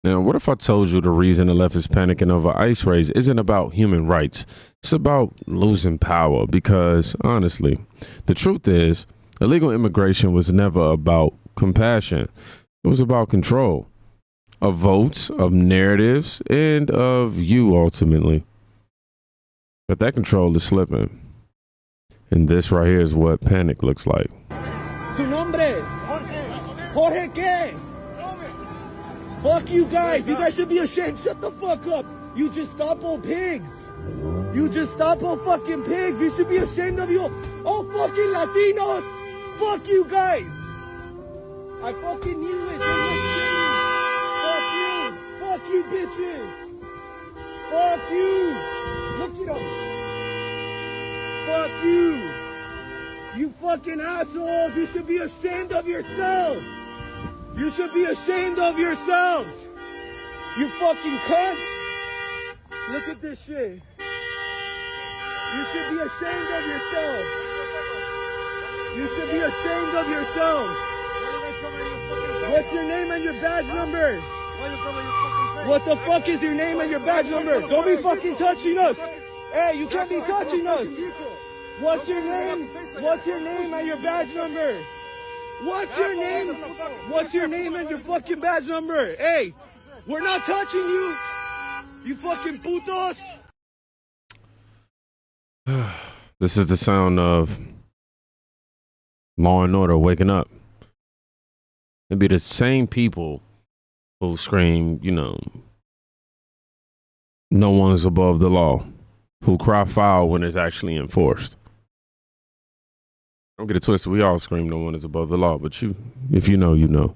Now, what if I told you the reason the left is panicking over ICE raids isn't about human rights? It's about losing power because, honestly, the truth is, illegal immigration was never about compassion. It was about control of votes, of narratives, and of you, ultimately. But that control is slipping. And this right here is what panic looks like. Su nombre? Jorge qué? Fuck you guys. You guys should be ashamed. Shut the fuck up. You Gestapo pigs. You Gestapo fucking pigs. You should be ashamed of you. Oh, fucking Latinos. Fuck you guys. I fucking knew it. Fuck you. Fuck you, bitches. Fuck you. Look at them. Fuck you. You fucking assholes. You should be ashamed of yourselves. You should be ashamed of yourselves. You fucking cunts. Look at this shit. You should be ashamed of yourselves. You should be ashamed of yourselves. What's your name and your badge number? What the fuck is your name and your badge number? Don't be fucking touching us. Hey, you can't be touching us. What's your name? What's your name and your badge number? What's your name? What's your name and your fucking badge number? Hey, we're not touching you. You fucking putos. This is the sound of law and order waking up. It'd be the same people who scream, no one's above the law, who cry foul when it's actually enforced. Don't get it twisted. We all scream no one is above the law, but if you know, you know.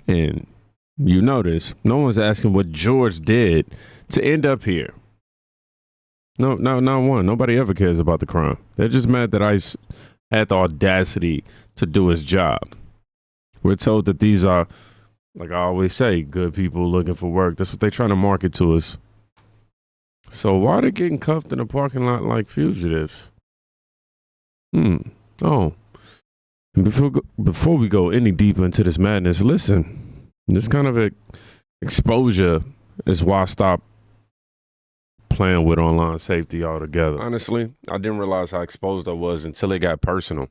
And you notice no one's asking what George did to end up here. No, not one. Nobody ever cares about the crime. They're just mad that ICE had the audacity to do his job. We're told that these are, like I always say, good people looking for work. That's what they're trying to market to us. So why are they getting cuffed in a parking lot like fugitives? Oh. And before we go any deeper into this madness, listen, this kind of exposure is why I stopped playing with online safety altogether. Honestly, I didn't realize how exposed I was until it got personal.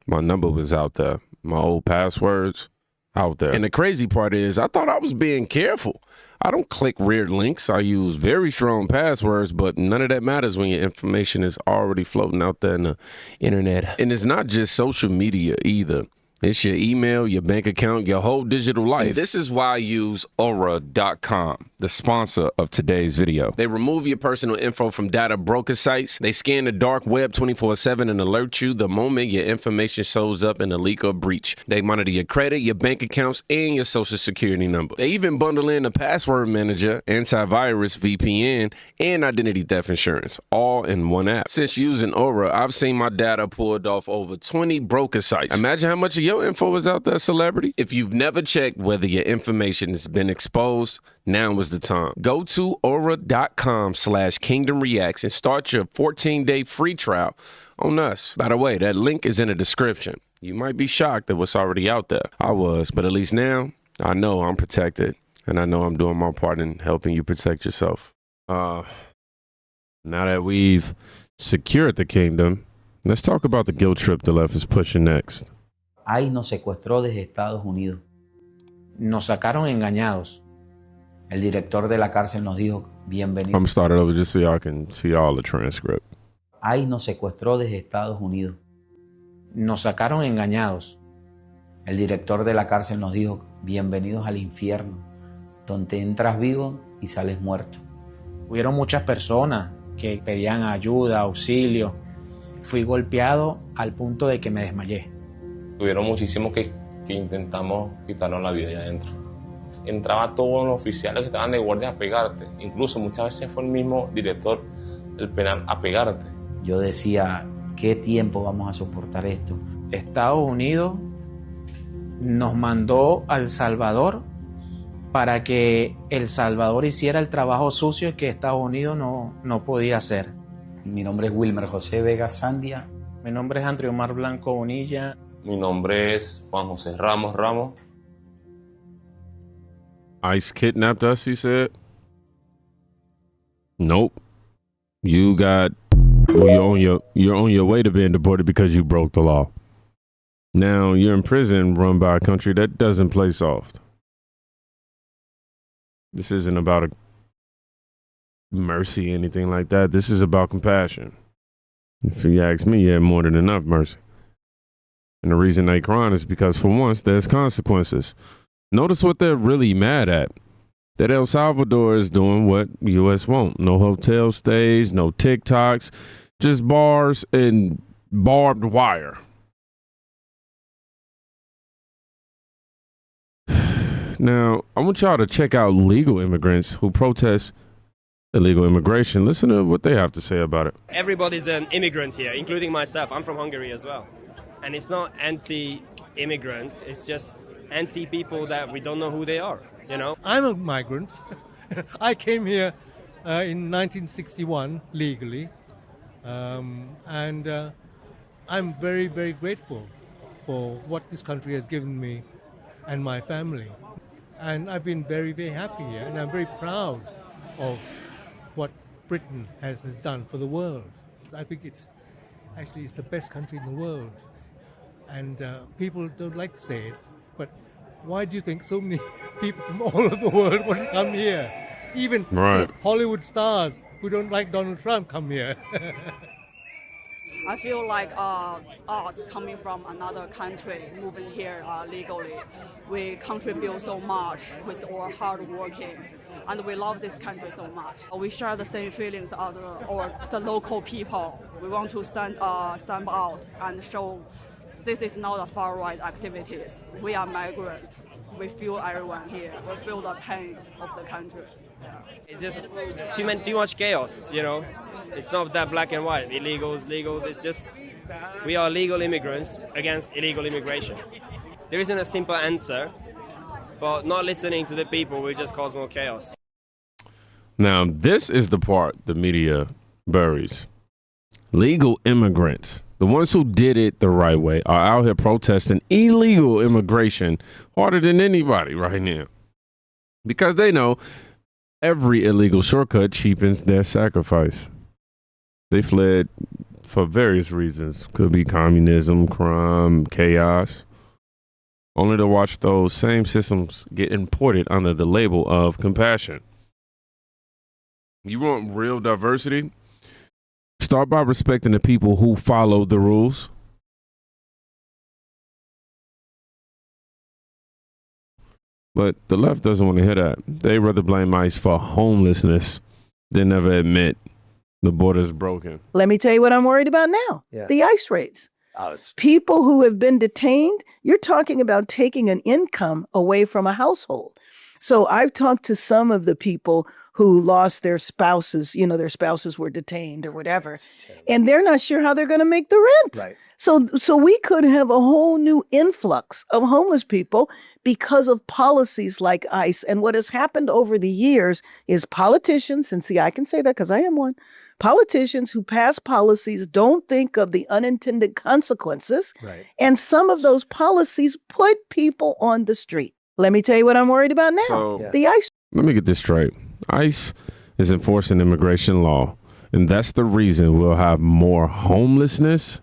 My number was out there. My old passwords out there. And the crazy part is I thought I was being careful. I don't click weird links. I use very strong passwords, but none of that matters when your information is already floating out there in the internet. And it's not just social media either. It's your email, your bank account, your whole digital life. And this is why I use Aura.com, the sponsor of today's video. They remove your personal info from data broker sites. They scan the dark web 24/7 and alert you the moment your information shows up in a leak or breach. They monitor your credit, your bank accounts, and your social security number. They even bundle in a password manager, antivirus, VPN, and identity theft insurance, all in one app. Since using Aura, I've seen my data pulled off over 20 broker sites. Imagine how much of your info is out there, celebrity. If you've never checked whether your information has been exposed, now is the time. Go to aura.com/kingdomreacts and start your 14-day free trial on us. By the way, that link is in the description. You might be shocked at what's already out there. I was, but at least now I know I'm protected and I know I'm doing my part in helping you protect yourself. Now that we've secured the kingdom, let's talk about the guilt trip the left is pushing next. ICE nos secuestró desde Estados Unidos. Nos sacaron engañados. El director de la cárcel nos dijo, bienvenido. I'm gonna start it over just so y'all can see all the transcript. ICE nos secuestró desde Estados Unidos. Nos sacaron engañados. El director de la cárcel nos dijo, bienvenidos al infierno, donde entras vivo y sales muerto. Hubieron muchas personas que pedían ayuda, auxilio. Fui golpeado al punto de que me desmayé. Tuvieron muchísimos que intentamos quitarnos la vida allá adentro. Entraba todos los oficiales que estaban de guardia a pegarte. Incluso muchas veces fue el mismo director del penal a pegarte. Yo decía, ¿qué tiempo vamos a soportar esto? Estados Unidos nos mandó a El Salvador para que El Salvador hiciera el trabajo sucio que Estados Unidos no podía hacer. Mi nombre es Wilmer José Vega Sandia. Mi nombre es André Omar Blanco Bonilla. Mi nombre es Juan José Ramos Ramos. ICE kidnapped us, he said. Nope. You're on your way to being deported because you broke the law. Now you're in prison run by a country that doesn't play soft. This isn't about a mercy, anything like that. This is about compassion. If you ask me, you have more than enough mercy. And the reason they crying is because for once there's consequences. Notice what they're really mad at. That El Salvador is doing what U.S. won't. No hotel stays, no TikToks, just bars and barbed wire. Now, I want y'all to check out legal immigrants who protest illegal immigration. Listen to what they have to say about it. Everybody's an immigrant here, including myself. I'm from Hungary as well. And it's not anti-immigrants, it's just anti-people that we don't know who they are, you know? I'm a migrant. I came here in 1961 legally. And I'm very, very grateful for what this country has given me and my family. And I've been very, very happy here, and I'm very proud of what Britain has done for the world. I think it's the best country in the world. And people don't like to say it, but why do you think so many people from all over the world want to come here? Even Hollywood stars who don't like Donald Trump come here. I feel like us coming from another country, moving here legally, we contribute so much with our hard working, and we love this country so much. We share the same feelings as the local people. We want to stand out and show this is not a far-right activities. We are migrants. We feel everyone here. We feel the pain of the country. It's just too much chaos, you know? It's not that black and white, illegals, legals. It's just we are legal immigrants against illegal immigration. There isn't a simple answer, but not listening to the people will just cause more chaos. Now, this is the part the media buries. Legal immigrants, the ones who did it the right way, are out here protesting illegal immigration harder than anybody right now. Because they know every illegal shortcut cheapens their sacrifice. They fled for various reasons. Could be communism, crime, chaos. Only to watch those same systems get imported under the label of compassion. You want real diversity? Start by respecting the people who follow the rules. But the left doesn't want to hear that. They rather blame ICE for homelessness than ever admit the border's broken. Let me tell you what I'm worried about now. Yeah. The ICE raids. People who have been detained, you're talking about taking an income away from a household. So I've talked to some of the people who lost their spouses, their spouses were detained or whatever, and they're not sure how they're going to make the rent. Right. So we could have a whole new influx of homeless people because of policies like ICE. And what has happened over the years is politicians, and see, I can say that because I am one, politicians who pass policies don't think of the unintended consequences. Right. And some of those policies put people on the street. Let me tell you what I'm worried about now. The ICE. Let me get this straight. ICE is enforcing immigration law, and that's the reason we'll have more homelessness.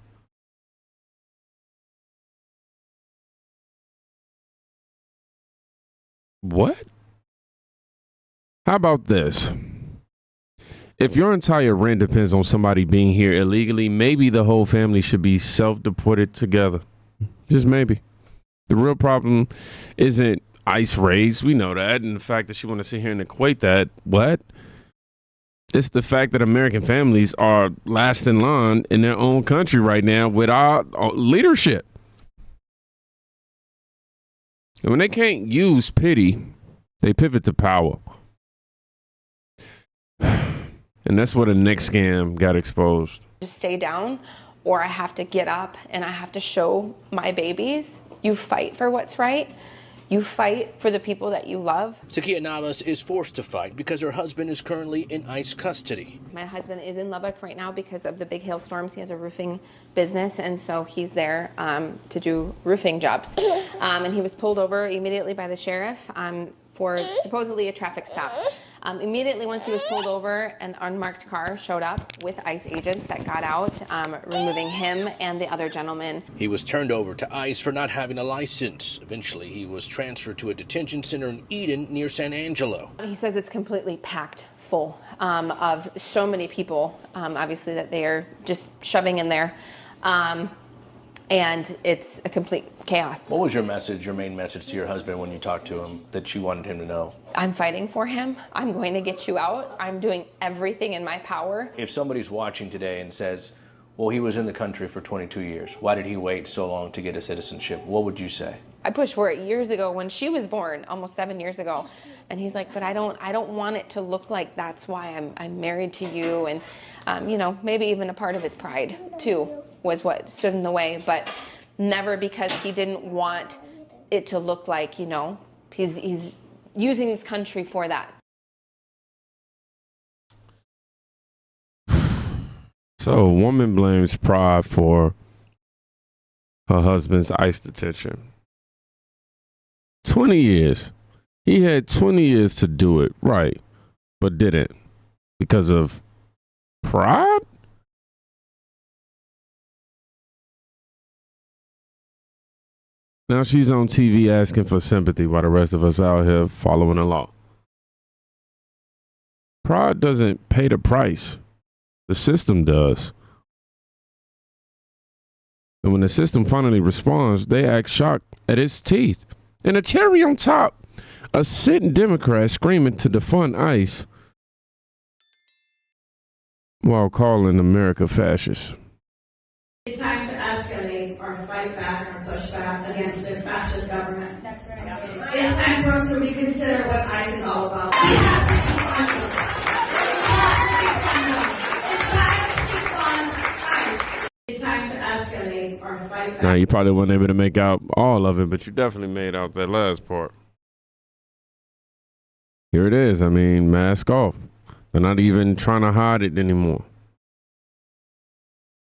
What? How about this? If your entire rent depends on somebody being here illegally, maybe the whole family should be self-deported together. Just maybe. The real problem isn't ICE raids. We know that. And the fact that you want to sit here and equate that. What? It's the fact that American families are last in line in their own country right now without leadership. And when they can't use pity, they pivot to power. And that's where the next scam got exposed. Just stay down, or I have to get up and I have to show my babies. You fight for what's right. You fight for the people that you love. Zakia Navas is forced to fight because her husband is currently in ICE custody. My husband is in Lubbock right now because of the big hailstorms. He has a roofing business, and so he's there to do roofing jobs. And he was pulled over immediately by the sheriff for supposedly a traffic stop. Immediately once he was pulled over, an unmarked car showed up with ICE agents that got out, removing him and the other gentleman. He was turned over to ICE for not having a license. Eventually, he was transferred to a detention center in Eden near San Angelo. He says it's completely packed full of so many people, obviously, that they are just shoving in there. And it's a complete chaos. What was your main message to your husband when you talked to him that you wanted him to know? I'm fighting for him. I'm going to get you out. I'm doing everything in my power. If somebody's watching today and says, well, he was in the country for 22 years. Why did he wait so long to get a citizenship? What would you say? I pushed for it years ago when she was born, almost 7 years ago. And he's like, but I don't want it to look like that's why I'm married to you. And, you know, maybe even a part of his pride, too, was what stood in the way. But never because he didn't want it to look like, you know, he's using his country for that. So a woman blames pride for her husband's ICE detention. 20 years. He had 20 years to do it right, but didn't because of pride? Now she's on TV asking for sympathy while the rest of us out here following the law. Pride doesn't pay the price. The system does. And when the system finally responds, they act shocked at its teeth. And a cherry on top, a sitting Democrat screaming to defund ICE while calling America fascist. It's time to escalate or fight back or push back against the fascist government. That's right. It's time for us to reconsider what ICE is all about. It's time to escalate or fight back. Now, you probably weren't able to make out all of it, but you definitely made out that last part. Here it is. I mean, mask off. They're not even trying to hide it anymore.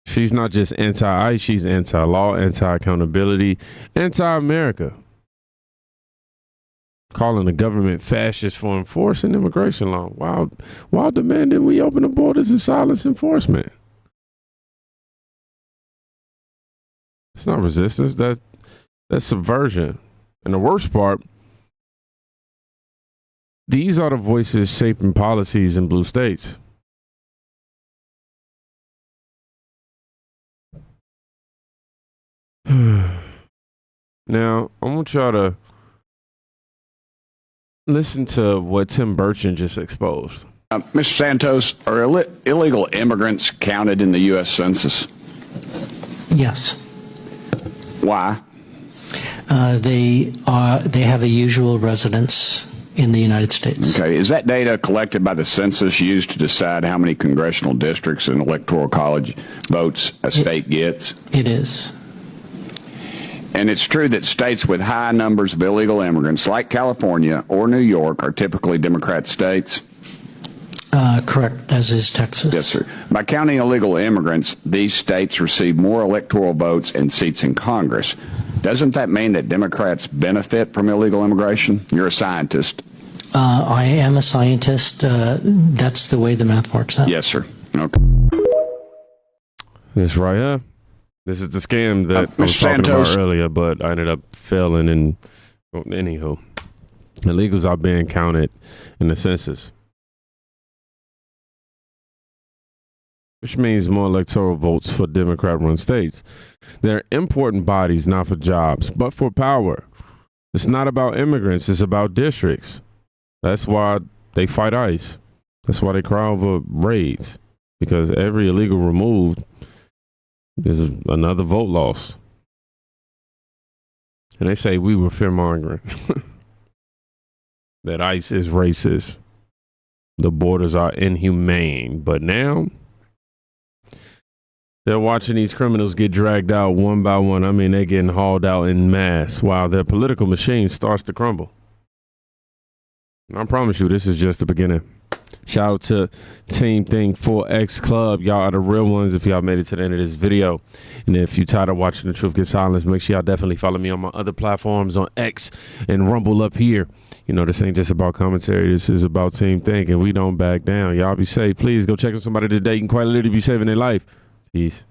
She's not just anti-ICE, she's anti-law, anti-accountability, anti-America. Calling the government fascist for enforcing immigration law while demanding we open the borders and silence enforcement. It's not resistance, that's subversion. And the worst part, these are the voices shaping policies in blue states. Now, I want y'all to listen to what Tim Burchins just exposed. Mr. Santos, are illegal immigrants counted in the U.S. Census? Yes. Why? They have a usual residence in the United States. Okay. Is that data collected by the census used to decide how many congressional districts and electoral college votes a state gets? It is. And it's true that states with high numbers of illegal immigrants, like California or New York, are typically Democrat states? Correct, as is Texas. Yes, sir. By counting illegal immigrants, these states receive more electoral votes and seats in Congress. Doesn't that mean that Democrats benefit from illegal immigration? You're a scientist. I am a scientist. That's the way the math works out. Yes, sir. Okay. This right here. This is the scam that I was talking about earlier, but I ended up failing. And anywho, illegals are being counted in the census, which means more electoral votes for Democrat-run states. They're important bodies, not for jobs, but for power. It's not about immigrants. It's about districts. That's why they fight ICE. That's why they cry over raids, because every illegal removed is another vote loss. And they say we were fear-mongering, that ICE is racist. The borders are inhumane. But now they're watching these criminals get dragged out one by one. I mean, they're getting hauled out en masse while their political machine starts to crumble. And I promise you, this is just the beginning. Shout out to Team Thing 4X Club. Y'all are the real ones if y'all made it to the end of this video. And if you're tired of watching The Truth Get Silenced, make sure y'all definitely follow me on my other platforms on X and Rumble up here. You know, this ain't just about commentary. This is about team thinking. We don't back down. Y'all be safe. Please go check on somebody today. You can quite literally be saving their life. Peace.